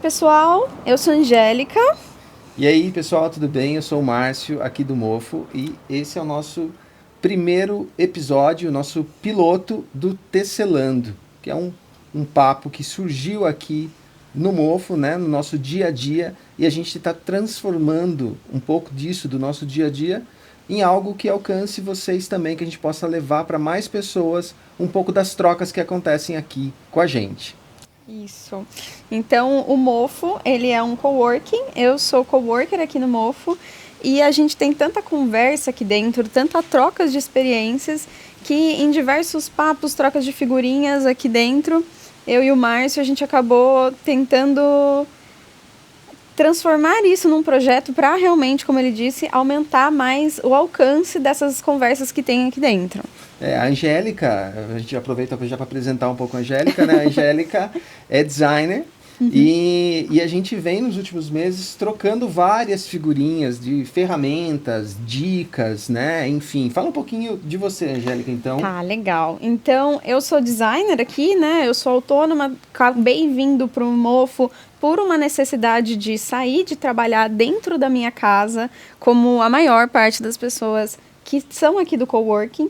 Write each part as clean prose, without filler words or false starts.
pessoal, eu sou Angélica. E aí, pessoal, tudo bem? Eu sou o Márcio, aqui do Mofo, e esse é o nosso primeiro episódio, o nosso piloto do Tecelando, que é um papo que surgiu aqui no Mofo, né, no nosso dia a dia, e a gente está transformando um pouco disso, do nosso dia a dia, em algo que alcance vocês também, que a gente possa levar para mais pessoas um pouco das trocas que acontecem aqui com a gente. Isso. Então, o Mofo, ele é um coworking. Eu sou coworker aqui no Mofo e a gente tem tanta conversa aqui dentro, tanta trocas de experiências, que em diversos papos, trocas de figurinhas aqui dentro, eu e o Márcio, a gente acabou tentando transformar isso num projeto para realmente, como ele disse, aumentar mais o alcance dessas conversas que tem aqui dentro. A Angélica, a gente aproveita já para apresentar um pouco a Angélica, né? A Angélica é designer e a gente vem nos últimos meses trocando várias figurinhas de ferramentas, dicas, né? Enfim, fala um pouquinho de você, Angélica, então. Tá, legal. Então, eu sou designer aqui, né? Eu sou autônoma, acabei vindo para o Mofo por uma necessidade de sair de trabalhar dentro da minha casa, como a maior parte das pessoas que são aqui do coworking.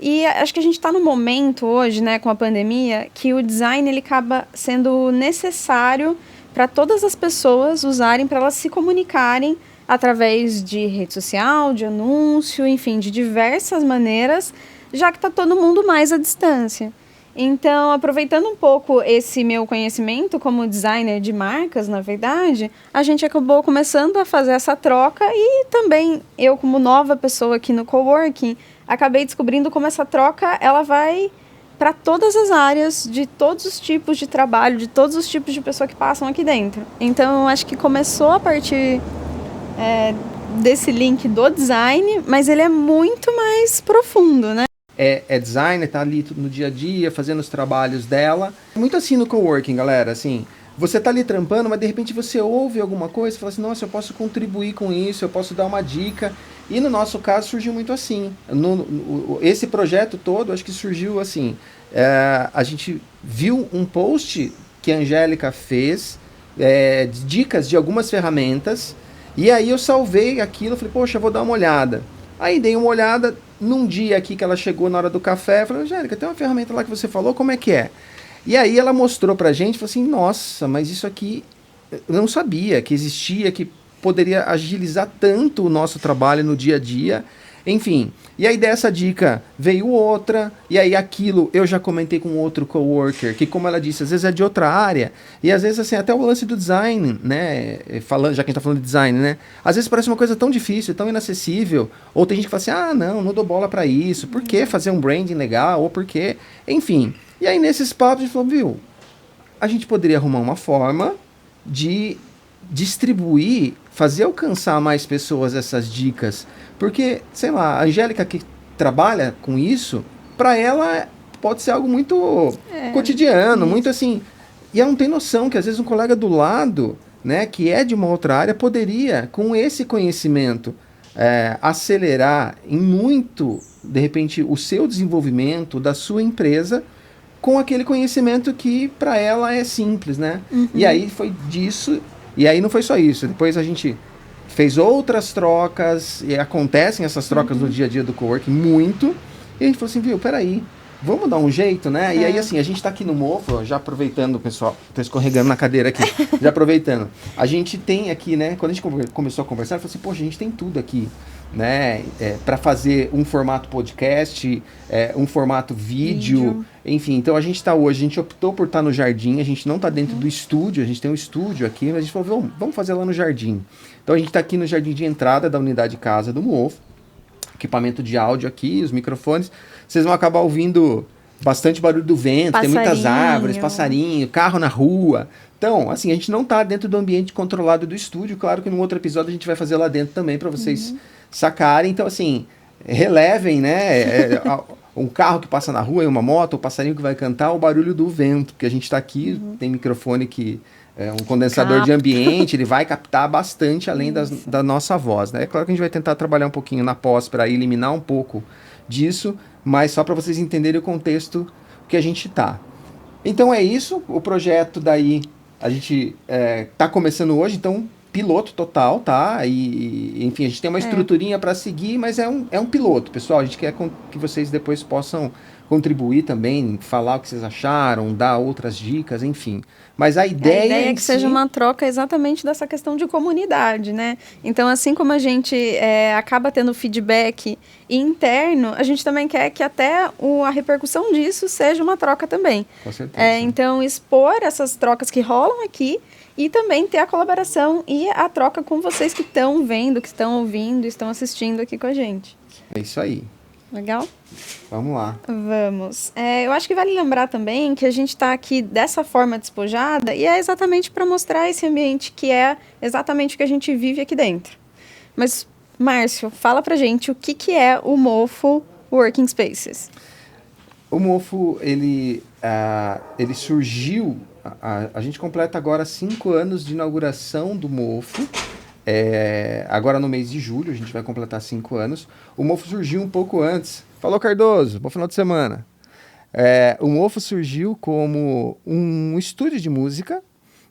E acho que a gente está num momento hoje, né, com a pandemia, que o design ele acaba sendo necessário para todas as pessoas usarem, para elas se comunicarem através de rede social, de anúncio, enfim, de diversas maneiras, já que está todo mundo mais à distância. Então, aproveitando um pouco esse meu conhecimento como designer de marcas, na verdade, a gente acabou começando a fazer essa troca e também eu, como nova pessoa aqui no coworking, acabei descobrindo como essa troca ela vai para todas as áreas, de todos os tipos de trabalho, de todos os tipos de pessoa que passam aqui dentro. Então, eu acho que começou a partir desse link do design, mas ele é muito mais profundo, né? É designer, tá ali no dia a dia, fazendo os trabalhos dela. Muito assim no coworking, galera, assim, você tá ali trampando, mas de repente você ouve alguma coisa e fala assim, nossa, eu posso contribuir com isso, eu posso dar uma dica. E no nosso caso surgiu muito assim. Esse projeto todo, acho que surgiu assim. A gente viu um post que a Angélica fez, de dicas de algumas ferramentas, e aí eu salvei aquilo, falei, poxa, vou dar uma olhada. Aí dei uma olhada num dia aqui que ela chegou na hora do café, falei, Angélica, tem uma ferramenta lá que você falou, como é que é? E aí ela mostrou pra gente, falou assim, nossa, mas isso aqui eu não sabia que existia, que poderia agilizar tanto o nosso trabalho no dia a dia. Enfim, e aí dessa dica veio outra, e aí aquilo eu já comentei com outro coworker, que como ela disse, às vezes é de outra área, e às vezes assim, até o lance do design, né, falando, já que a gente tá falando de design, né, às vezes parece uma coisa tão difícil, tão inacessível, ou tem gente que fala assim, ah, não dou bola pra isso, por que fazer um branding legal, ou por que, enfim. E aí nesses papos a gente falou, viu, a gente poderia arrumar uma forma de distribuir, fazer alcançar mais pessoas essas dicas. Porque, sei lá, a Angélica que trabalha com isso, para ela pode ser algo muito cotidiano, muito assim. E ela não tem noção que às vezes um colega do lado, né, que é de uma outra área, poderia, com esse conhecimento, acelerar em muito, de repente, o seu desenvolvimento da sua empresa com aquele conhecimento que para ela é simples, né? E aí foi disso, e aí não foi só isso. Depois a gente fez outras trocas, e acontecem essas trocas no dia a dia do coworking muito, e a gente falou assim, viu, peraí, vamos dar um jeito, né? E aí assim, a gente tá aqui no Mofo, já aproveitando, pessoal, tô escorregando na cadeira aqui, já aproveitando. A gente tem aqui, né, quando a gente começou a conversar, eu falei assim, poxa, a gente tem tudo aqui, né, para fazer um formato podcast, um formato vídeo, enfim, então a gente está hoje, a gente optou por estar no jardim, a gente não está dentro do estúdio, a gente tem um estúdio aqui, mas a gente falou, vamos fazer lá no jardim. Então a gente está aqui no jardim de entrada da unidade casa do Mofo, equipamento de áudio aqui, os microfones, vocês vão acabar ouvindo bastante barulho do vento, tem muitas árvores, passarinho, carro na rua. Então, assim, a gente não está dentro do ambiente controlado do estúdio, claro que num outro episódio a gente vai fazer lá dentro também para vocês sacarem. Então, assim, relevem, né? Um carro que passa na rua e uma moto, o passarinho que vai cantar, o barulho do vento, porque a gente está aqui, tem microfone que um condensador de ambiente, ele vai captar bastante além da nossa voz, né? É claro que a gente vai tentar trabalhar um pouquinho na pós para eliminar um pouco disso, mas só para vocês entenderem o contexto que a gente tá. Então é isso, o projeto daí A gente tá começando hoje, então piloto total, tá? E enfim, a gente tem uma estruturinha para seguir, mas é um piloto, pessoal. A gente quer que vocês depois possam contribuir também, falar o que vocês acharam, dar outras dicas, enfim. Mas a ideia é que seja uma troca exatamente dessa questão de comunidade, né? Então, assim como a gente acaba tendo feedback interno, a gente também quer que até a repercussão disso seja uma troca também. Com certeza. Então, expor essas trocas que rolam aqui e também ter a colaboração e a troca com vocês que estão vendo, que estão ouvindo, estão assistindo aqui com a gente. É isso aí. Legal? Vamos lá. Vamos. Eu acho que vale lembrar também que a gente está aqui dessa forma despojada e é exatamente para mostrar esse ambiente que é exatamente o que a gente vive aqui dentro. Mas, Márcio, fala pra gente o que é o Mofo Working Spaces. O Mofo, ele surgiu... A gente completa agora 5 anos de inauguração do Mofo. Agora no mês de julho, a gente vai completar 5 anos. O Mofo surgiu um pouco antes. Falou, Cardoso, bom final de semana. O Mofo surgiu como um estúdio de música,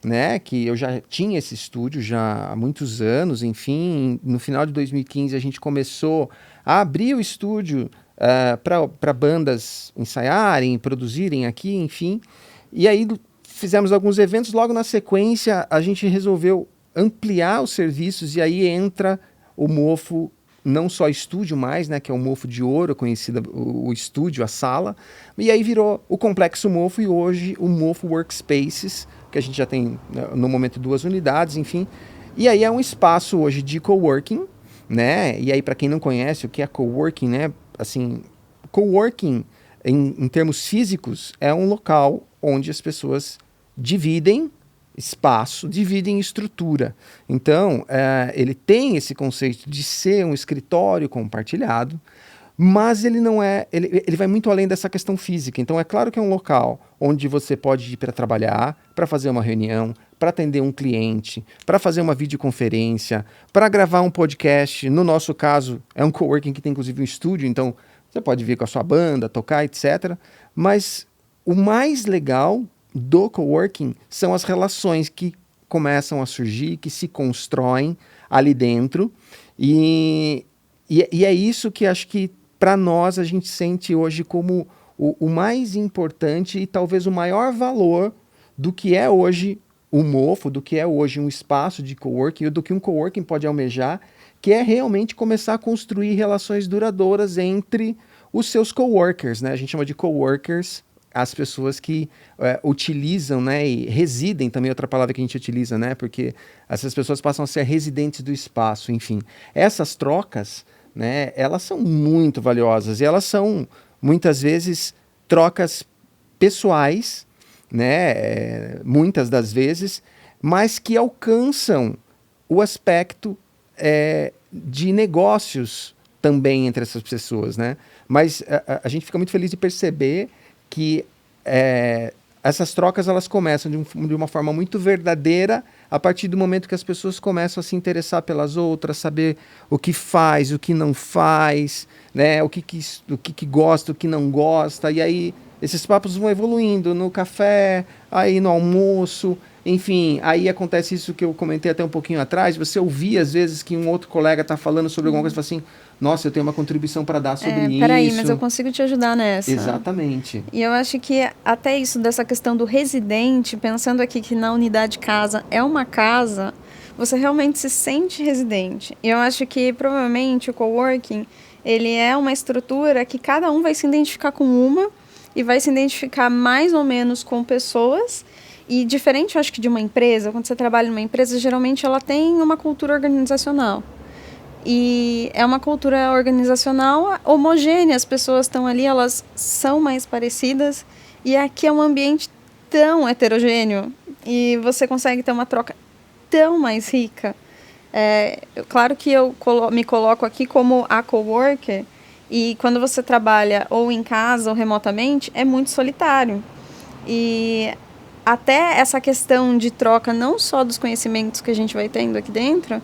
né? Que eu já tinha esse estúdio já há muitos anos. Enfim, no final de 2015 a gente começou a abrir o estúdio para bandas ensaiarem, produzirem aqui, enfim. E aí fizemos alguns eventos. Logo na sequência a gente resolveu ampliar os serviços e aí entra o Mofo, não só estúdio mais, né, que é o Mofo de Ouro, conhecido o estúdio, a sala, e aí virou o Complexo Mofo e hoje o Mofo Workspaces, que a gente já tem no momento 2 unidades, enfim, e aí é um espaço hoje de coworking, né, e aí para quem não conhece o que é coworking, né, assim, coworking em termos físicos é um local onde as pessoas dividem espaço, dividem estrutura. Então, ele tem esse conceito de ser um escritório compartilhado, mas ele não é, ele vai muito além dessa questão física. Então, é claro que é um local onde você pode ir para trabalhar, para fazer uma reunião, para atender um cliente, para fazer uma videoconferência, para gravar um podcast. No nosso caso, é um coworking que tem inclusive um estúdio, então você pode vir com a sua banda, tocar, etc. Mas o mais legal do coworking são as relações que começam a surgir, que se constroem ali dentro, e é isso que acho que para nós a gente sente hoje como o mais importante e talvez o maior valor do que é hoje o Mofo, do que é hoje um espaço de coworking, do que um coworking pode almejar, que é realmente começar a construir relações duradouras entre os seus coworkers, né? A gente chama de coworkers as pessoas que utilizam, né, e residem também, outra palavra que a gente utiliza, né, porque essas pessoas passam a ser residentes do espaço, enfim. Essas trocas, né, elas são muito valiosas e elas são, muitas vezes, trocas pessoais, né, muitas das vezes, mas que alcançam o aspecto de negócios também entre essas pessoas, né. Mas a gente fica muito feliz de perceber que essas trocas elas começam de uma forma muito verdadeira a partir do momento que as pessoas começam a se interessar pelas outras, saber o que faz, o que não faz, né, o que gosta, o que não gosta, e aí esses papos vão evoluindo no café, aí no almoço, enfim, aí acontece isso que eu comentei até um pouquinho atrás, você ouvir às vezes que um outro colega está falando sobre alguma coisa e fala assim, nossa, eu tenho uma contribuição para dar sobre isso. Peraí, mas eu consigo te ajudar nessa. Exatamente. E eu acho que até isso dessa questão do residente, pensando aqui que na unidade casa é uma casa, você realmente se sente residente. E eu acho que provavelmente o coworking, ele é uma estrutura que cada um vai se identificar com uma e vai se identificar mais ou menos com pessoas. E diferente, eu acho que de uma empresa, quando você trabalha numa empresa, geralmente ela tem uma cultura organizacional. E é uma cultura organizacional homogênea, as pessoas estão ali, elas são mais parecidas, e aqui é um ambiente tão heterogêneo, e você consegue ter uma troca tão mais rica. Claro que eu me coloco aqui como a coworker, e quando você trabalha ou em casa ou remotamente, é muito solitário. E até essa questão de troca, não só dos conhecimentos que a gente vai tendo aqui dentro,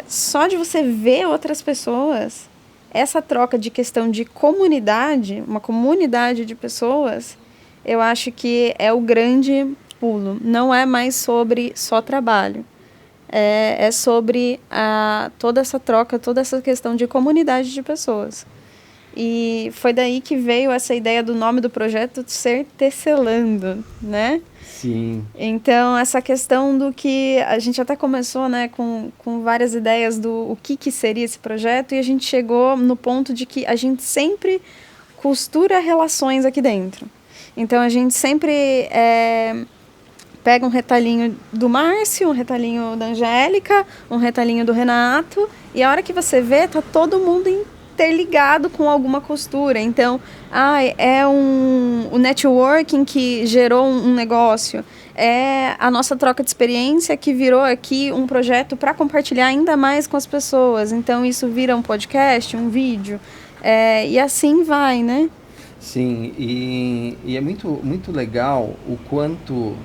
só de você ver outras pessoas, essa troca de questão de comunidade, uma comunidade de pessoas, eu acho que é o grande pulo. Não é mais sobre só trabalho. É sobre toda essa troca, toda essa questão de comunidade de pessoas. E foi daí que veio essa ideia do nome do projeto ser Tecelando, né? Sim. Então, essa questão do que a gente até começou, né, com várias ideias do o que seria esse projeto, e a gente chegou no ponto de que a gente sempre costura relações aqui dentro. Então, a gente sempre pega um retalhinho do Márcio, um retalhinho da Angélica, um retalhinho do Renato, e a hora que você vê, tá todo mundo interligado com alguma costura. Então, o networking que gerou um negócio, é a nossa troca de experiência que virou aqui um projeto para compartilhar ainda mais com as pessoas. Então, isso vira um podcast, um vídeo, e assim vai, né? Sim, e é muito, muito legal o quanto...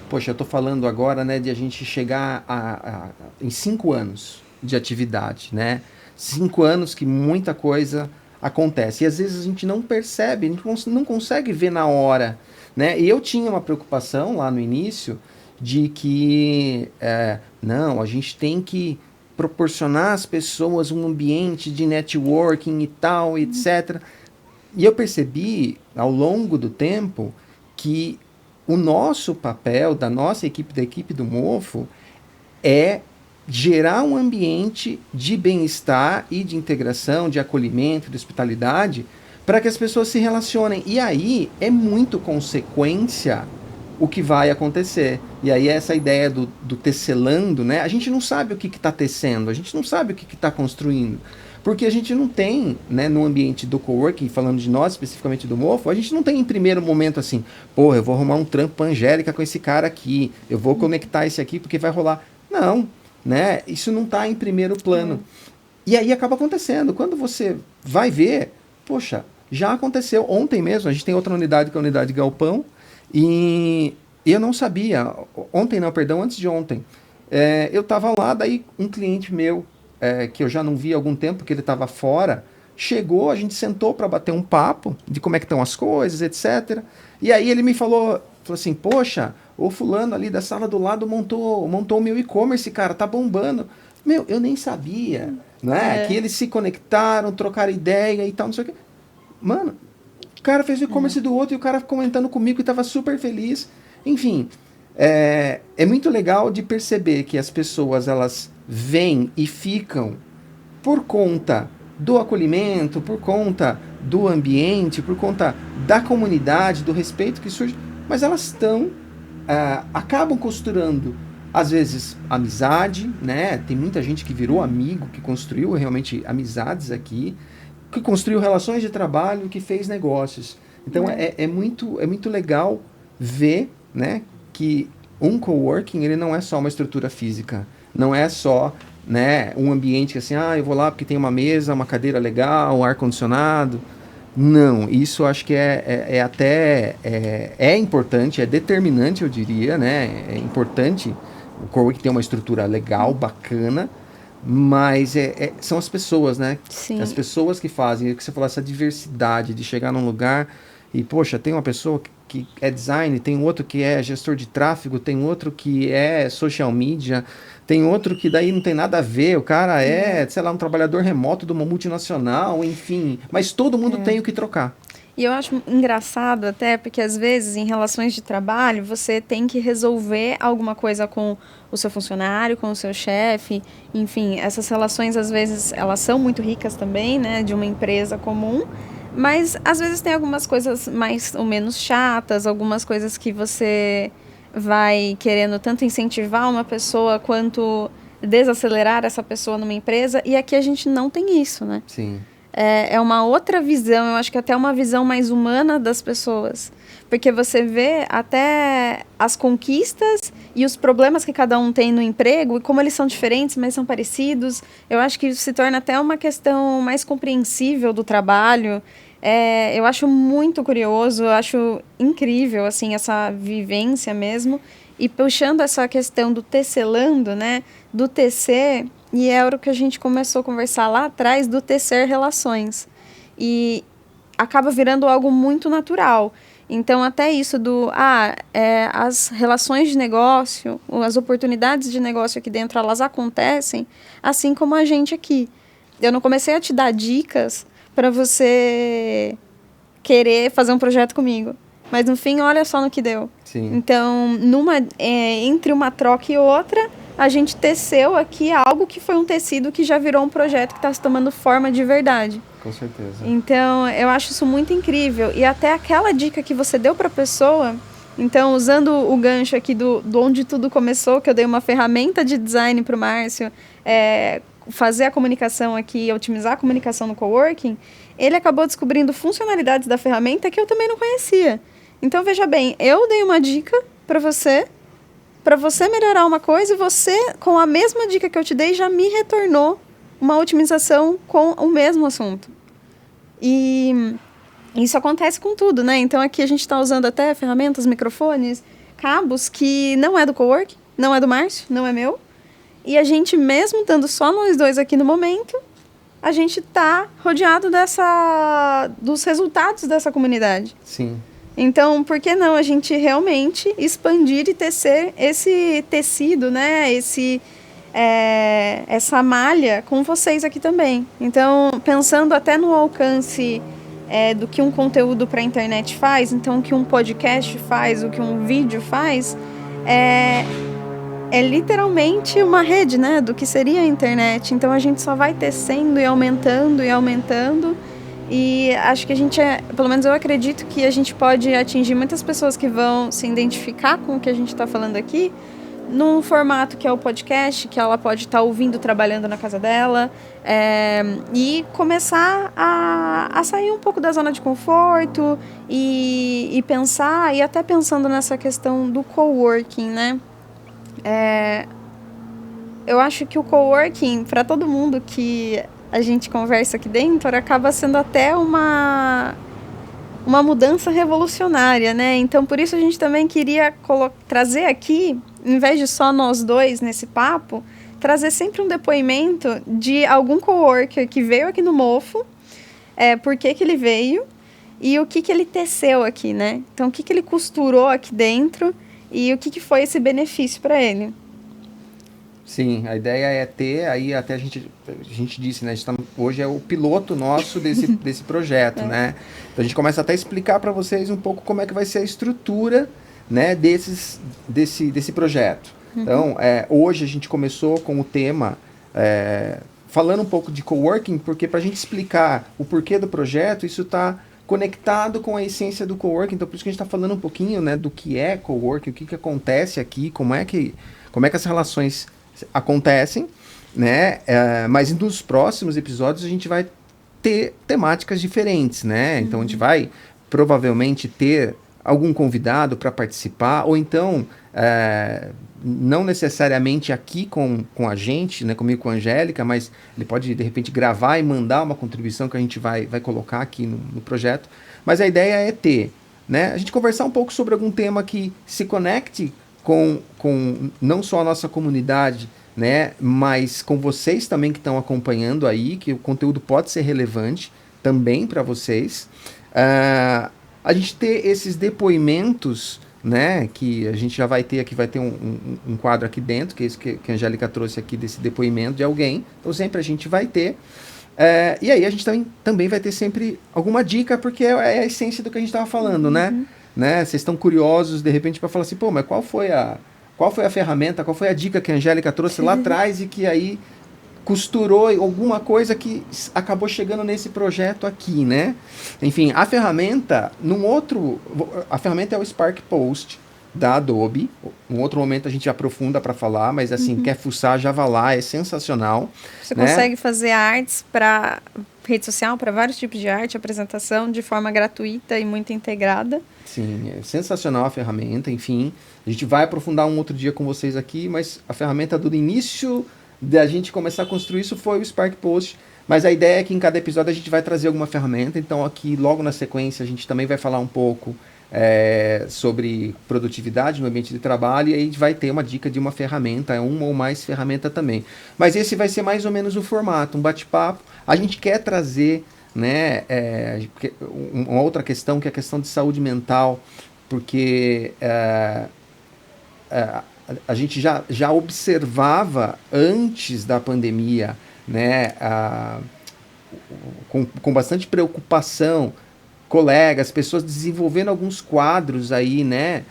poxa, eu estou falando agora, né, de a gente chegar em 5 anos de atividade, né? 5 anos que muita coisa acontece. E às vezes a gente não percebe, a gente não consegue ver na hora, né? E eu tinha uma preocupação lá no início de que, não, a gente tem que proporcionar às pessoas um ambiente de networking e tal, etc. E eu percebi, ao longo do tempo, que o nosso papel, da nossa equipe, da equipe do Mofo, é gerar um ambiente de bem-estar e de integração, de acolhimento, de hospitalidade, para que as pessoas se relacionem. E aí é muito consequência o que vai acontecer. E aí essa ideia do tecelando, né? A gente não sabe o que está tecendo, a gente não sabe o que está construindo. Porque a gente não tem, né, no ambiente do coworking, falando de nós, especificamente do Mofo, a gente não tem em primeiro momento assim, porra, eu vou arrumar um trampo pra Angélica com esse cara aqui, eu vou conectar esse aqui porque vai rolar. Não, né? Isso não está em primeiro plano. E aí acaba acontecendo. Quando você vai ver, poxa, já aconteceu. Ontem mesmo, a gente tem outra unidade que é a unidade Galpão, e eu não sabia, ontem não, perdão, antes de ontem, eu estava lá, daí um cliente meu, que eu já não vi há algum tempo, que ele estava fora, chegou, a gente sentou para bater um papo de como é que estão as coisas, etc. E aí ele me falou assim, poxa, o fulano ali da sala do lado montou o meu e-commerce, cara, tá bombando. Meu, eu nem sabia, né? Que eles se conectaram, trocaram ideia e tal, não sei o quê. Mano, o cara fez o e-commerce do outro e o cara comentando comigo e tava super feliz. Enfim, é muito legal de perceber que as pessoas, elas vêm e ficam por conta do acolhimento, por conta do ambiente, por conta da comunidade, do respeito que surge, mas elas acabam costurando, às vezes, amizade, né? Tem muita gente que virou amigo, que construiu realmente amizades aqui, que construiu relações de trabalho, que fez negócios. Então, é muito legal ver, né, que um coworking, ele não é só uma estrutura física, não é só, né, um ambiente que assim, eu vou lá porque tem uma mesa, uma cadeira legal, um ar-condicionado. Não, isso acho que é importante, é determinante, eu diria, né? É importante o coworking ter uma estrutura legal, bacana, mas são as pessoas, né? Sim. As pessoas que fazem, que você falou, essa diversidade de chegar num lugar e, poxa, tem uma pessoa que é design, tem outro que é gestor de tráfego, tem outro que é social media, tem outro que daí não tem nada a ver, o cara sei lá, um trabalhador remoto de uma multinacional, enfim, mas todo mundo tem o que trocar. E eu acho engraçado até, porque às vezes em relações de trabalho, você tem que resolver alguma coisa com o seu funcionário, com o seu chefe, enfim, essas relações às vezes, elas são muito ricas também, né, de uma empresa comum, mas às vezes tem algumas coisas mais ou menos chatas, algumas coisas que você vai querendo tanto incentivar uma pessoa quanto desacelerar essa pessoa numa empresa, e aqui a gente não tem isso, né? Sim. É uma outra visão, eu acho que até uma visão mais humana das pessoas. Porque você vê até as conquistas e os problemas que cada um tem no emprego, e como eles são diferentes, mas são parecidos. Eu acho que isso se torna até uma questão mais compreensível do trabalho. Eu acho muito curioso, eu acho incrível, assim, essa vivência mesmo. E puxando essa questão do tecelando, né, do tecer, e era o que a gente começou a conversar lá atrás, do tecer relações. E acaba virando algo muito natural. Então, até isso as relações de negócio, as oportunidades de negócio aqui dentro, elas acontecem assim como a gente aqui. Eu não comecei a te dar dicas para você querer fazer um projeto comigo. Mas, no fim, olha só no que deu. Sim. Então, entre uma troca e outra, a gente teceu aqui algo que foi um tecido que já virou um projeto que está se tomando forma de verdade. Com certeza. Então, eu acho isso muito incrível. E até aquela dica que você deu para a pessoa, então, usando o gancho aqui do onde tudo começou, que eu dei uma ferramenta de design para o Márcio, fazer a comunicação aqui, otimizar a comunicação no coworking, ele acabou descobrindo funcionalidades da ferramenta que eu também não conhecia. Então, veja bem, eu dei uma dica para você melhorar uma coisa, e você, com a mesma dica que eu te dei, já me retornou uma otimização com o mesmo assunto. E isso acontece com tudo, né? Então, aqui a gente está usando até ferramentas, microfones, cabos, que não é do coworking, não é do Márcio, não é meu. E a gente, mesmo estando só nós dois aqui no momento, a gente está rodeado dos resultados dessa comunidade. Sim. Então, por que não a gente realmente expandir e tecer esse tecido, né? Essa malha com vocês aqui também. Então, pensando até no alcance do que um conteúdo para a internet faz, então o que um podcast faz, o que um vídeo faz, é literalmente uma rede, né? Do que seria a internet. Então, a gente só vai tecendo e aumentando e aumentando. E acho que pelo menos eu acredito que a gente pode atingir muitas pessoas que vão se identificar com o que a gente está falando aqui, num formato que é o podcast, que ela pode estar ouvindo trabalhando na casa dela, e começar a sair um pouco da zona de conforto e pensar, e até pensando nessa questão do coworking, né? Eu acho que o coworking, para todo mundo que a gente conversa aqui dentro, acaba sendo até uma mudança revolucionária, né? Então, por isso a gente também queria trazer aqui, em vez de só nós dois nesse papo, trazer sempre um depoimento de algum coworker que veio aqui no Mofo, por que ele veio e o que ele teceu aqui, né? Então, o que ele costurou aqui dentro e o que foi esse benefício para ele. Sim, a ideia é ter, aí até a gente disse, né, hoje é o piloto nosso desse projeto, né? Então a gente começa até a explicar para vocês um pouco como é que vai ser a estrutura, né, desse projeto. Então, hoje a gente começou com o tema, falando um pouco de coworking, porque para a gente explicar o porquê do projeto, isso está conectado com a essência do coworking, então por isso que a gente está falando um pouquinho, né, do que é coworking, o que acontece aqui, como é que essas relações acontecem, né? Mas nos próximos episódios a gente vai ter temáticas diferentes, né? Então a gente vai provavelmente ter algum convidado para participar, ou então não necessariamente aqui com a gente, né? Comigo, com a Angélica, mas ele pode de repente gravar e mandar uma contribuição que a gente vai colocar aqui no projeto. Mas a ideia é ter, né? A gente conversar um pouco sobre algum tema que se conecte com não só a nossa comunidade, né, mas com vocês também que estão acompanhando aí, que o conteúdo pode ser relevante também para vocês. A gente ter esses depoimentos, né, que a gente já vai ter aqui, vai ter um quadro aqui dentro, que é isso que a Angélica trouxe aqui, desse depoimento de alguém. Então sempre a gente vai ter. E aí a gente também vai ter sempre alguma dica, porque é a essência do que a gente estava falando, né? Vocês estão curiosos, de repente, para falar assim, pô, mas qual foi a ferramenta, qual foi a dica que a Angélica trouxe lá atrás e que aí costurou alguma coisa que acabou chegando nesse projeto aqui, né? Enfim, a ferramenta é o Spark Post da Adobe. Um outro momento a gente aprofunda para falar, mas assim, quer fuçar, já vai lá, é sensacional. Você consegue fazer artes para rede social, para vários tipos de arte, apresentação, de forma gratuita e muito integrada. Sim, é sensacional a ferramenta, enfim. A gente vai aprofundar um outro dia com vocês aqui, mas a ferramenta do início da gente começar a construir isso foi o Spark Post. Mas a ideia é que em cada episódio a gente vai trazer alguma ferramenta, então aqui logo na sequência a gente também vai falar um pouco sobre produtividade no ambiente de trabalho, e aí a gente vai ter uma dica de uma ferramenta, uma ou mais ferramenta também. Mas esse vai ser mais ou menos o formato, um bate-papo. A gente quer trazer, né? Uma outra questão que é a questão de saúde mental, porque a gente já observava antes da pandemia, né? Com bastante preocupação, colegas, pessoas desenvolvendo alguns quadros aí, né?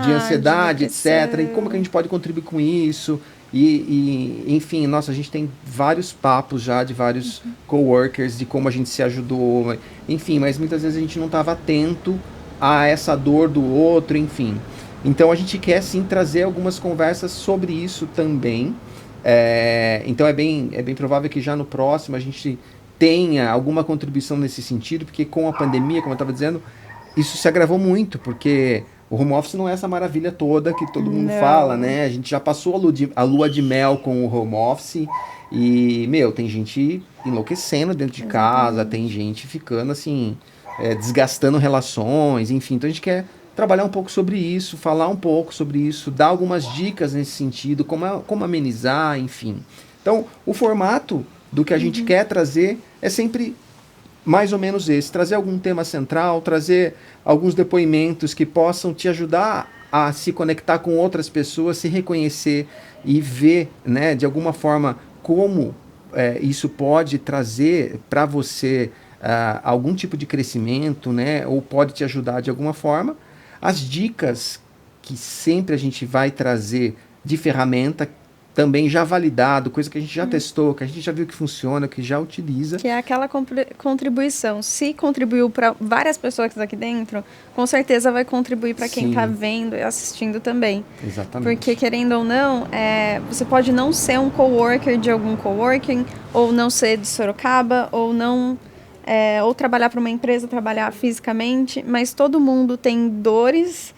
De ansiedade, etc. E como que a gente pode contribuir com isso? Enfim, nossa, a gente tem vários papos já de vários coworkers, de como a gente se ajudou, enfim, mas muitas vezes a gente não estava atento a essa dor do outro, enfim. Então a gente quer sim trazer algumas conversas sobre isso também. Então é bem provável que já no próximo a gente tenha alguma contribuição nesse sentido, porque com a pandemia, como eu estava dizendo, isso se agravou muito, porque o home office não é essa maravilha toda que todo mundo fala, né? A gente já passou a lua de mel com o home office e, tem gente enlouquecendo dentro de casa, tem gente ficando assim, desgastando relações, enfim. Então a gente quer trabalhar um pouco sobre isso, falar um pouco sobre isso, dar algumas dicas nesse sentido, como amenizar, enfim. Então, o formato do que a gente quer trazer é sempre mais ou menos esse, trazer algum tema central, trazer alguns depoimentos que possam te ajudar a se conectar com outras pessoas, se reconhecer e ver, né, de alguma forma como isso pode trazer para você algum tipo de crescimento, né, ou pode te ajudar de alguma forma. As dicas que sempre a gente vai trazer de ferramenta também já validado, coisa que a gente já testou, que a gente já viu que funciona, que já utiliza. Que é aquela contribuição. Se contribuiu para várias pessoas aqui dentro, com certeza vai contribuir para quem está vendo e assistindo também. Exatamente. Porque, querendo ou não, você pode não ser um coworker de algum coworking, ou não ser de Sorocaba, ou não... ou trabalhar para uma empresa, trabalhar fisicamente, mas todo mundo tem dores,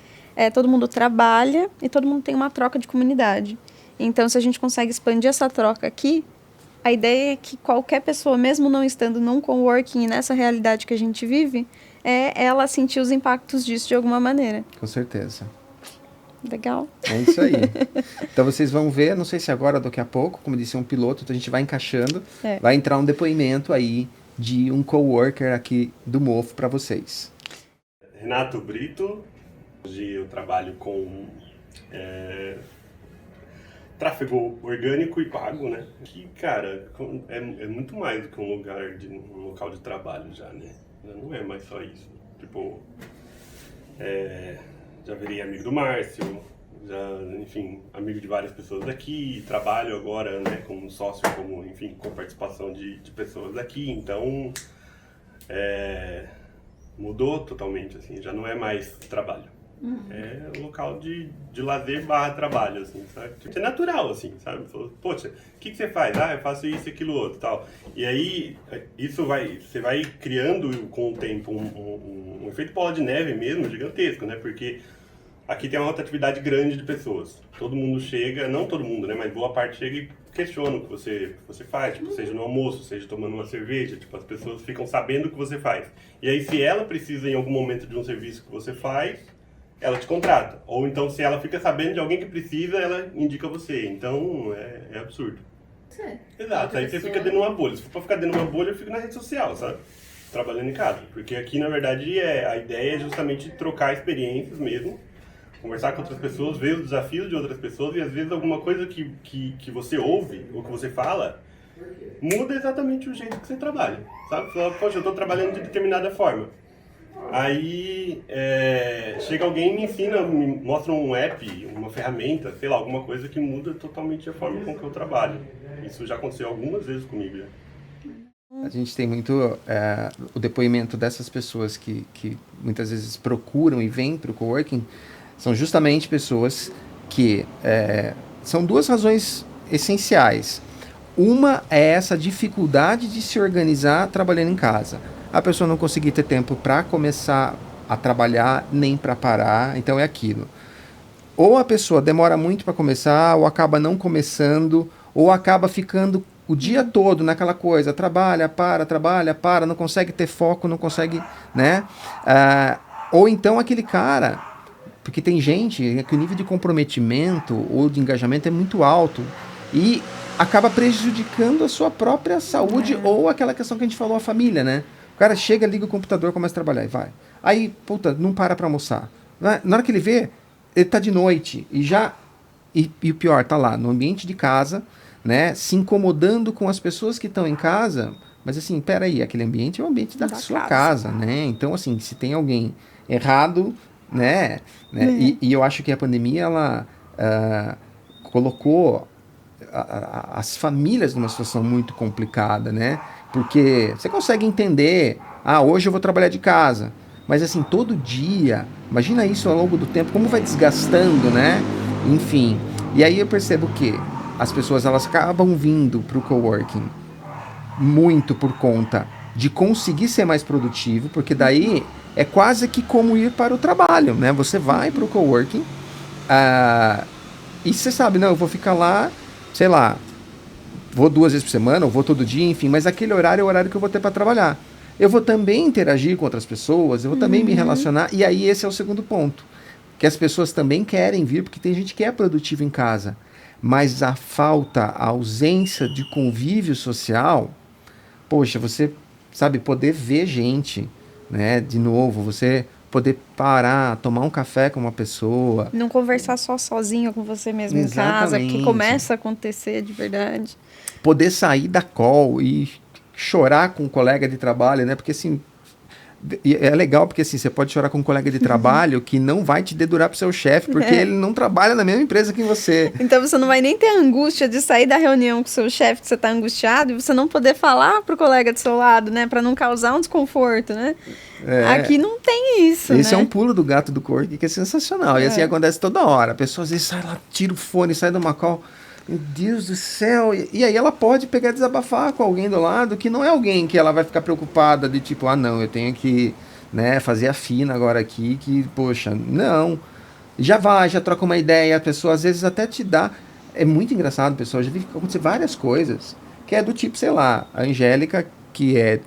todo mundo trabalha e todo mundo tem uma troca de comunidade. Então, se a gente consegue expandir essa troca aqui, a ideia é que qualquer pessoa, mesmo não estando num coworking, nessa realidade que a gente vive, ela sentir os impactos disso de alguma maneira. Com certeza. Legal. É isso aí. Então, vocês vão ver, não sei se agora ou daqui a pouco, como disse, um piloto, então a gente vai encaixando, vai entrar um depoimento aí de um coworker aqui do Mofo para vocês. Renato Brito, hoje eu trabalho com tráfego orgânico e pago, né? Que, cara, é muito mais do que um local de trabalho já, né? Não é mais só isso. Tipo, já virei amigo do Márcio, enfim, amigo de várias pessoas aqui, trabalho agora, né, como sócio, enfim, com participação de pessoas aqui, então mudou totalmente, assim, já não é mais trabalho. É um local de lazer / trabalho, assim, sabe? É natural, assim, sabe? Poxa, o que você faz? Eu faço isso, aquilo, outro, tal. E aí, você vai criando com o tempo um efeito bola de neve mesmo, gigantesco, né? Porque aqui tem uma rotatividade grande de pessoas. Todo mundo chega, não todo mundo, né? Mas boa parte chega e questiona o que você faz, tipo, seja no almoço, seja tomando uma cerveja, tipo, as pessoas ficam sabendo o que você faz. E aí, se ela precisa em algum momento de um serviço que você faz, ela te contrata. Ou então, se ela fica sabendo de alguém que precisa, ela indica você. Então, é absurdo. Exato. Aí você fica dentro de uma bolha. Se for pra ficar dentro de uma bolha, eu fico na rede social, sabe? Trabalhando em casa. Porque aqui, na verdade, a ideia é justamente trocar experiências mesmo. Conversar com outras pessoas, ver os desafios de outras pessoas. E às vezes alguma coisa que você ouve, ou que você fala, muda exatamente o jeito que você trabalha. Sabe? Você fala, poxa, eu tô trabalhando de determinada forma. Aí chega alguém e me ensina, me mostra um app, uma ferramenta, sei lá, alguma coisa que muda totalmente a forma com que eu trabalho. Isso já aconteceu algumas vezes comigo. A gente tem muito o depoimento dessas pessoas que muitas vezes procuram e vêm para o coworking, são justamente pessoas que são duas razões essenciais. Uma é essa dificuldade de se organizar trabalhando em casa. A pessoa não conseguir ter tempo para começar a trabalhar, nem para parar, então é aquilo. Ou a pessoa demora muito para começar, ou acaba não começando, ou acaba ficando o dia todo naquela coisa, trabalha, para, não consegue ter foco, não consegue, né? Ou então aquele cara, porque tem gente que o nível de comprometimento ou de engajamento é muito alto, e acaba prejudicando a sua própria saúde ou aquela questão que a gente falou, a família, né? O cara chega, liga o computador, começa a trabalhar e vai. Aí, puta, não para pra almoçar. Na hora que ele vê, ele tá de noite e já... E o pior, tá lá no ambiente de casa, né? Se incomodando com as pessoas que estão em casa. Mas assim, peraí, aquele ambiente é o ambiente da sua casa, né? Então, assim, se tem alguém errado, né? E eu acho que a pandemia, ela colocou as famílias numa situação muito complicada, né? Porque você consegue entender, hoje eu vou trabalhar de casa. Mas assim, todo dia, imagina isso ao longo do tempo, como vai desgastando, né? Enfim, e aí eu percebo que as pessoas, elas acabam vindo para o coworking muito por conta de conseguir ser mais produtivo, porque daí é quase que como ir para o trabalho, né? Você vai para o coworking e você sabe, não, eu vou ficar lá, sei lá, vou 2 vezes por semana, ou vou todo dia, enfim, mas aquele horário é o horário que eu vou ter para trabalhar. Eu vou também interagir com outras pessoas, eu vou também me relacionar, e aí esse é o segundo ponto. Que as pessoas também querem vir, porque tem gente que é produtiva em casa. Mas a falta, a ausência de convívio social, poxa, você, sabe, poder ver gente, né, de novo, você poder parar, tomar um café com uma pessoa. Não conversar só sozinho com você mesmo em casa, porque começa a acontecer de verdade. Poder sair da call e chorar com um colega de trabalho, né, porque assim... E é legal porque assim, você pode chorar com um colega de trabalho que não vai te dedurar pro seu chefe, porque ele não trabalha na mesma empresa que você. Então você não vai nem ter a angústia de sair da reunião com o seu chefe, que você tá angustiado, e você não poder falar pro colega do seu lado, né? Pra não causar um desconforto, né? Aqui não tem isso, Esse né? é um pulo do gato do corpo que é sensacional. E assim acontece toda hora. A pessoa às vezes sai lá, tira o fone, sai de uma call. Meu Deus do céu. E aí ela pode pegar e desabafar com alguém do lado, que não é alguém que ela vai ficar preocupada de tipo, não, eu tenho que, né, fazer a fina agora aqui, que, poxa, não. Já vai, já troca uma ideia, a pessoa às vezes até te dá. É muito engraçado, pessoal. Já vi acontecer várias coisas, que é do tipo, sei lá, a Angélica, que é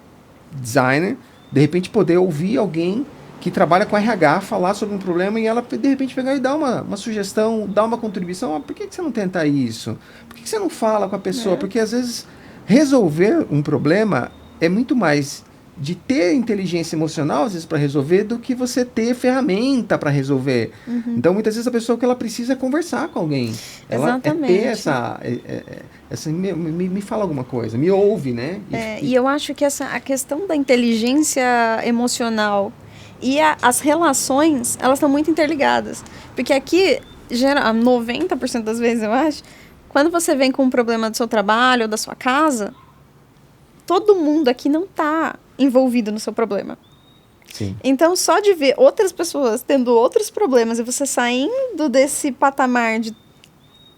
designer, de repente poder ouvir alguém que trabalha com RH, falar sobre um problema e ela, de repente, pegar e dar uma sugestão, dar uma contribuição. Por que você não tenta isso? Por que você não fala com a pessoa? Porque, às vezes, resolver um problema é muito mais de ter inteligência emocional, às vezes, para resolver, do que você ter ferramenta para resolver. Então, muitas vezes, a pessoa que ela precisa é conversar com alguém. Ela Exatamente. essa me fala alguma coisa, me ouve, né? E eu acho que a questão da inteligência emocional e as relações, elas estão muito interligadas. Porque aqui, 90% das vezes, eu acho, quando você vem com um problema do seu trabalho ou da sua casa, todo mundo aqui não está envolvido no seu problema. Sim. Então, só de ver outras pessoas tendo outros problemas e você saindo desse patamar de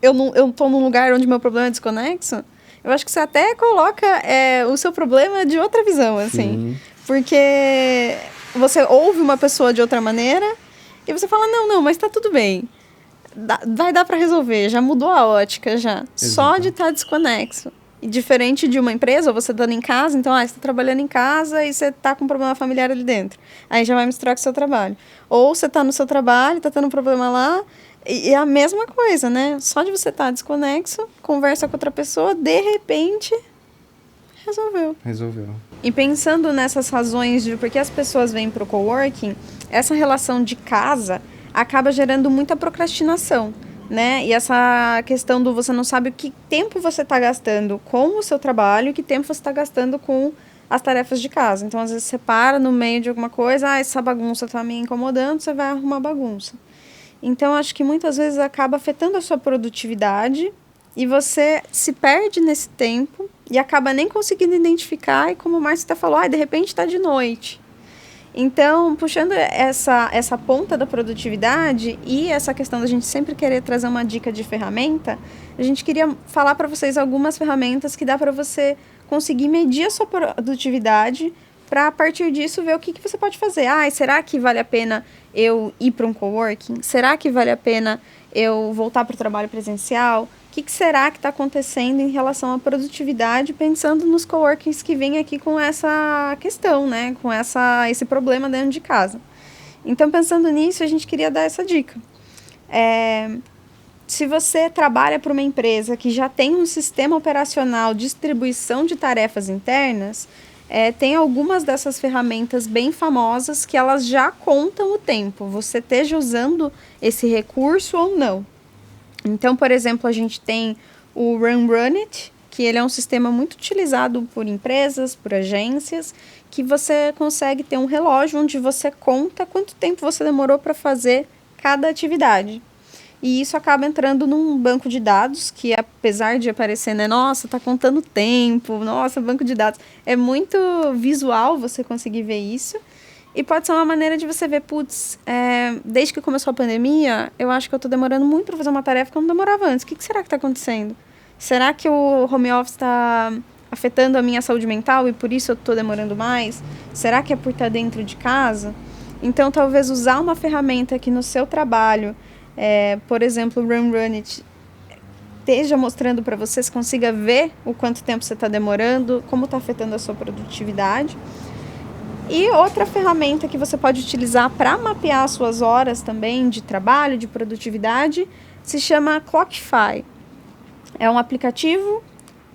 eu tô num lugar onde meu problema é desconexo, eu acho que você até coloca o seu problema de outra visão, assim. Sim. Porque você ouve uma pessoa de outra maneira e você fala, não, mas tá tudo bem. Vai dar pra resolver, já mudou a ótica, já. Exato. Só de estar desconexo. E diferente de uma empresa, ou você estando em casa, então, você está trabalhando em casa e você está com um problema familiar ali dentro. Aí já vai misturar com o seu trabalho. Ou você está no seu trabalho, está tendo um problema lá, e é a mesma coisa, né? Só de você estar desconexo, conversa com outra pessoa, de repente, resolveu. E pensando nessas razões de por que as pessoas vêm para o coworking, essa relação de casa acaba gerando muita procrastinação, né? E essa questão do você não sabe que tempo você está gastando com o seu trabalho e que tempo você está gastando com as tarefas de casa. Então, às vezes, você para no meio de alguma coisa, essa bagunça está me incomodando, você vai arrumar bagunça. Então, acho que muitas vezes acaba afetando a sua produtividade e você se perde nesse tempo e acaba nem conseguindo identificar, e como o Márcio até falou, de repente está de noite. Então, puxando essa ponta da produtividade e essa questão da gente sempre querer trazer uma dica de ferramenta, a gente queria falar para vocês algumas ferramentas que dá para você conseguir medir a sua produtividade para, a partir disso, ver o que você pode fazer. Será que vale a pena eu ir para um coworking? Será que vale a pena eu voltar para o trabalho presencial? O que será que está acontecendo em relação à produtividade, pensando nos coworkings que vêm aqui com essa questão, né? Com esse problema dentro de casa. Então, pensando nisso, a gente queria dar essa dica. Se você trabalha para uma empresa que já tem um sistema operacional de distribuição de tarefas internas, tem algumas dessas ferramentas bem famosas que elas já contam o tempo, você esteja usando esse recurso ou não. Então, por exemplo, a gente tem o Runit, que ele é um sistema muito utilizado por empresas, por agências, que você consegue ter um relógio onde você conta quanto tempo você demorou para fazer cada atividade. E isso acaba entrando num banco de dados, que apesar de aparecer, né, nossa, tá contando tempo, nossa, banco de dados, é muito visual você conseguir ver isso. E pode ser uma maneira de você ver, putz, desde que começou a pandemia, eu acho que eu tô demorando muito para fazer uma tarefa que eu não demorava antes. O que será que tá acontecendo? Será que o home office está afetando a minha saúde mental e por isso eu estou demorando mais? Será que é por estar dentro de casa? Então, talvez usar uma ferramenta que no seu trabalho, por exemplo, o Runit, esteja mostrando para você, se consiga ver o quanto tempo você está demorando, como está afetando a sua produtividade. E outra ferramenta que você pode utilizar para mapear as suas horas também de trabalho, de produtividade, se chama Clockify. É um aplicativo,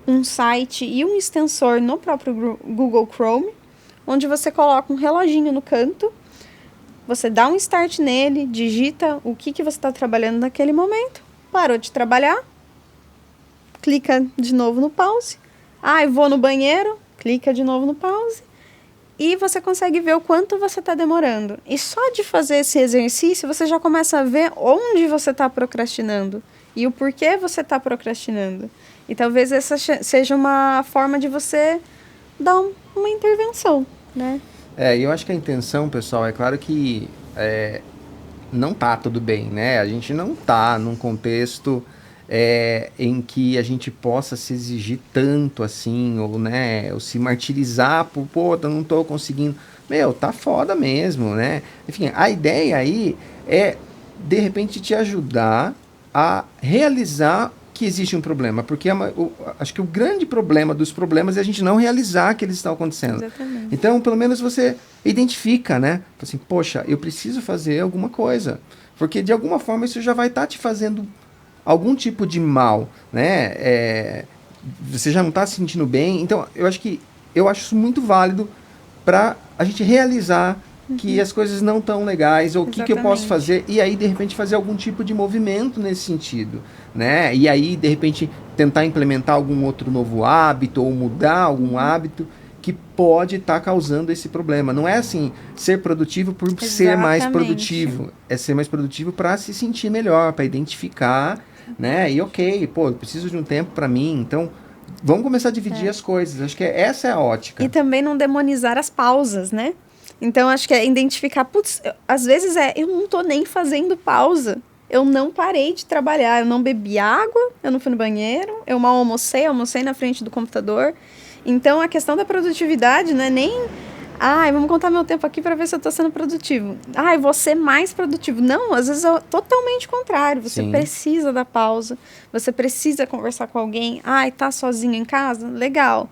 um site e um extensor no próprio Google Chrome, onde você coloca um reloginho no canto, você dá um start nele, digita o que você está trabalhando naquele momento, parou de trabalhar, clica de novo no pause, eu vou no banheiro, clica de novo no pause, e você consegue ver o quanto você está demorando. E só de fazer esse exercício, você já começa a ver onde você está procrastinando e o porquê você está procrastinando. E talvez essa seja uma forma de você dar uma intervenção, né? Eu acho que a intenção, pessoal, é claro que não tá tudo bem, né? A gente não tá num contexto em que a gente possa se exigir tanto assim, ou se martirizar por, eu não tô conseguindo. Tá foda mesmo, né? Enfim, a ideia aí é, de repente, te ajudar a realizar que existe um problema, porque acho que o grande problema dos problemas é a gente não realizar que eles estão acontecendo. Exatamente. Então, pelo menos você identifica, né? Assim, poxa, eu preciso fazer alguma coisa, porque de alguma forma isso já vai estar te fazendo algum tipo de mal, né? Você já não está se sentindo bem, então eu acho isso muito válido para a gente realizar que as coisas não estão legais, ou o que eu posso fazer, e aí, de repente, fazer algum tipo de movimento nesse sentido, né? E aí, de repente, tentar implementar algum outro novo hábito, ou mudar algum hábito que pode estar causando esse problema. Não é assim, ser produtivo por ser mais produtivo, é ser mais produtivo para se sentir melhor, para identificar, né? E eu preciso de um tempo para mim, então vamos começar a dividir as coisas. Acho que essa é a ótica. E também não demonizar as pausas, né? Então, acho que é identificar, às vezes eu não tô nem fazendo pausa. Eu não parei de trabalhar, eu não bebi água, eu não fui no banheiro, eu mal almocei na frente do computador. Então, a questão da produtividade não é nem, vamos contar meu tempo aqui para ver se eu tô sendo produtivo. Vou ser mais produtivo. Não, às vezes é totalmente contrário. Você precisa da pausa, você precisa conversar com alguém. Tá sozinho em casa? Legal.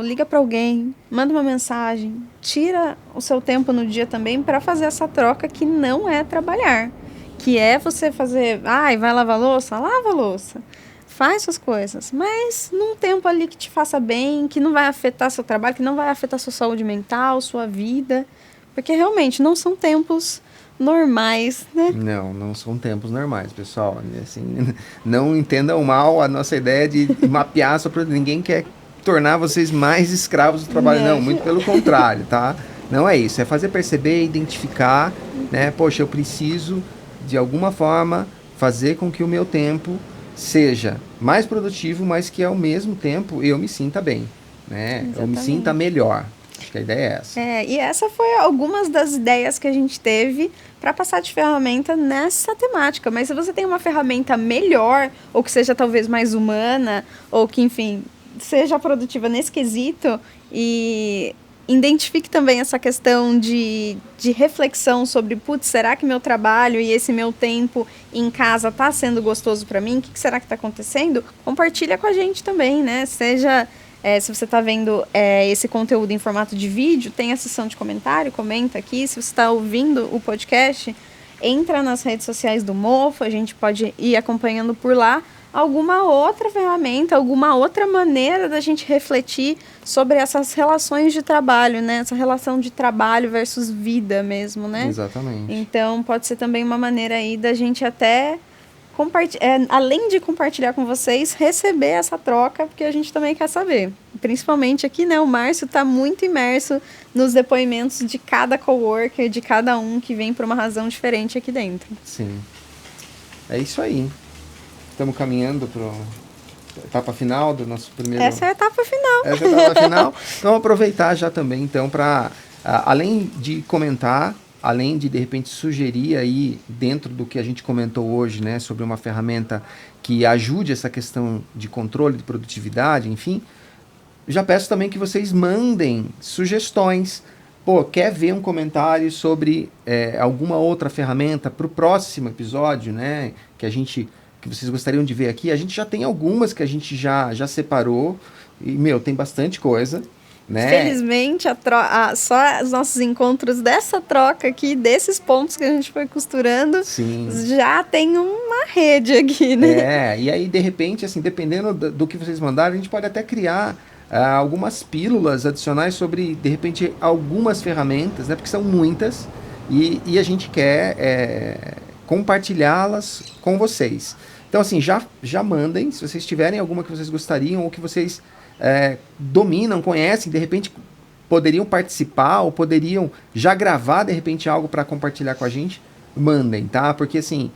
Liga para alguém, manda uma mensagem, tira o seu tempo no dia também para fazer essa troca que não é trabalhar, que é você fazer, vai lavar louça, lava a louça, faz suas coisas, mas num tempo ali que te faça bem, que não vai afetar seu trabalho, que não vai afetar sua saúde mental, sua vida, porque realmente não são tempos normais, né? Não são tempos normais, pessoal. Assim, não entendam mal a nossa ideia de mapear só para ninguém quer tornar vocês mais escravos do trabalho. Não, muito pelo contrário, tá? Não é isso, é fazer perceber, identificar, né? Poxa, eu preciso, de alguma forma, fazer com que o meu tempo seja mais produtivo, mas que ao mesmo tempo eu me sinta bem, né? Exatamente. Eu me sinta melhor. Acho que a ideia é essa. E essa foi algumas das ideias que a gente teve para passar de ferramenta nessa temática. Mas se você tem uma ferramenta melhor, ou que seja talvez mais humana, ou que, enfim, seja produtiva nesse quesito, e identifique também essa questão de reflexão sobre, será que meu trabalho e esse meu tempo em casa está sendo gostoso para mim? O que será que está acontecendo? Compartilha com a gente também, né? Seja, se você está vendo esse conteúdo em formato de vídeo, tem a seção de comentário, comenta aqui. Se você está ouvindo o podcast, entra nas redes sociais do Mofo, a gente pode ir acompanhando por lá alguma outra ferramenta, alguma outra maneira da gente refletir sobre essas relações de trabalho, né? Essa relação de trabalho versus vida mesmo, né? Exatamente. Então, pode ser também uma maneira aí da gente até, além de compartilhar com vocês, receber essa troca, porque a gente também quer saber. Principalmente aqui, né? O Márcio está muito imerso nos depoimentos de cada coworker, de cada um que vem por uma razão diferente aqui dentro. Sim. É isso aí. Estamos caminhando para a etapa final do nosso primeiro... Essa é a etapa final. Essa é a etapa final. Então, vamos aproveitar já também, então, para, além de comentar, além de repente, sugerir aí, dentro do que a gente comentou hoje, né, sobre uma ferramenta que ajude essa questão de controle de produtividade, enfim, já peço também que vocês mandem sugestões. Pô, quer ver um comentário sobre alguma outra ferramenta para o próximo episódio, né, que vocês gostariam de ver aqui? A gente já tem algumas que a gente já separou e, tem bastante coisa, né? Felizmente, só os nossos encontros dessa troca aqui, desses pontos que a gente foi costurando, Sim. Já tem uma rede aqui, né? E aí, de repente, assim, dependendo do que vocês mandarem, a gente pode até criar algumas pílulas adicionais sobre, de repente, algumas ferramentas, né? Porque são muitas e a gente quer compartilhá-las com vocês. Então, assim, já mandem, se vocês tiverem alguma que vocês gostariam ou que vocês dominam, conhecem, de repente poderiam participar ou poderiam já gravar, de repente, algo para compartilhar com a gente, mandem, tá? Porque, assim,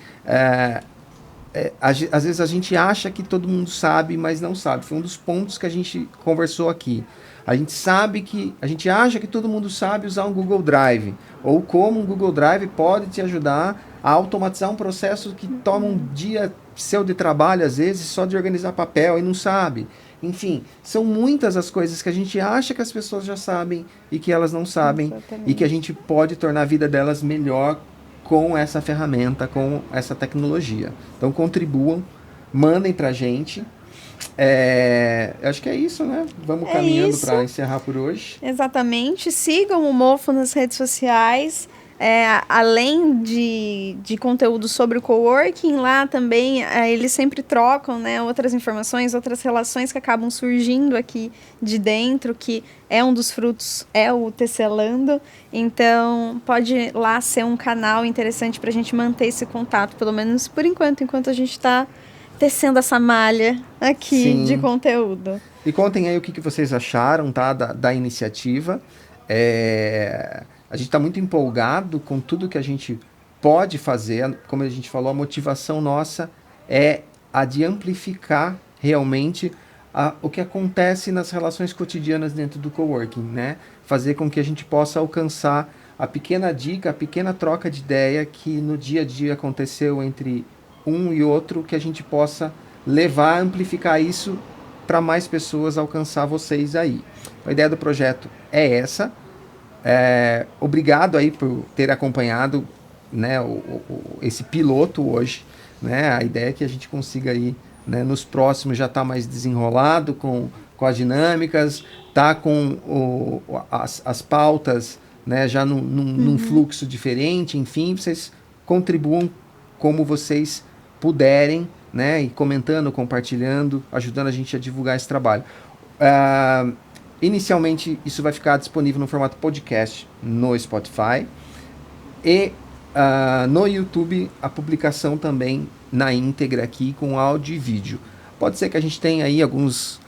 às vezes a gente acha que todo mundo sabe, mas não sabe. Foi um dos pontos que a gente conversou aqui. A gente acha que todo mundo sabe usar um Google Drive, ou como um Google Drive pode te ajudar a automatizar um processo que toma um dia seu de trabalho, às vezes, só de organizar papel e não sabe. Enfim, são muitas as coisas que a gente acha que as pessoas já sabem e que elas não sabem. Exatamente. E que a gente pode tornar a vida delas melhor com essa ferramenta, com essa tecnologia. Então contribuam, mandem pra gente. Acho que é isso, né? Vamos caminhando para encerrar por hoje. Exatamente. Sigam o Mofo nas redes sociais. Além de conteúdo sobre o coworking, lá também eles sempre trocam, né, outras informações, outras relações que acabam surgindo aqui de dentro, que é um dos frutos, é o Tecelando. Então, pode lá ser um canal interessante para a gente manter esse contato, pelo menos por enquanto a gente está tecendo essa malha aqui. Sim. De conteúdo. E contem aí o que vocês acharam, tá, da iniciativa. A gente está muito empolgado com tudo que a gente pode fazer. Como a gente falou, a motivação nossa é a de amplificar realmente o que acontece nas relações cotidianas dentro do coworking, né? Fazer com que a gente possa alcançar a pequena dica, a pequena troca de ideia que no dia a dia aconteceu entre um e outro, que a gente possa levar, amplificar isso para mais pessoas, alcançar vocês aí. A ideia do projeto é essa. Obrigado aí por ter acompanhado, né, esse piloto hoje, né? A ideia é que a gente consiga aí, né, nos próximos já tá mais desenrolado com as dinâmicas, tá com as pautas, né, já num fluxo diferente. Enfim, vocês contribuam como vocês puderem, né, e comentando, compartilhando, ajudando a gente a divulgar esse trabalho. Inicialmente, isso vai ficar disponível no formato podcast no Spotify e no YouTube, a publicação também na íntegra aqui com áudio e vídeo. Pode ser que a gente tenha aí alguns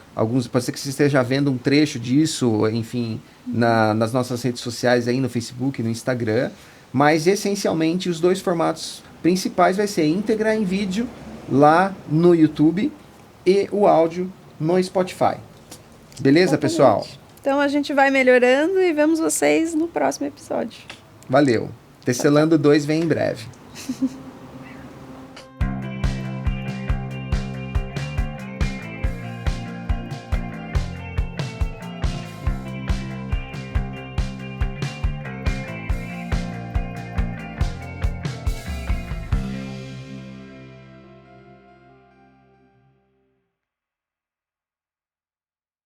pode ser que você esteja vendo um trecho disso, enfim, nas nossas redes sociais aí no Facebook, no Instagram, mas essencialmente os dois formatos principais vai ser íntegra em vídeo lá no YouTube e o áudio no Spotify. Beleza, exatamente, pessoal? Então a gente vai melhorando e vemos vocês no próximo episódio. Valeu. Tecelando 2 vem em breve.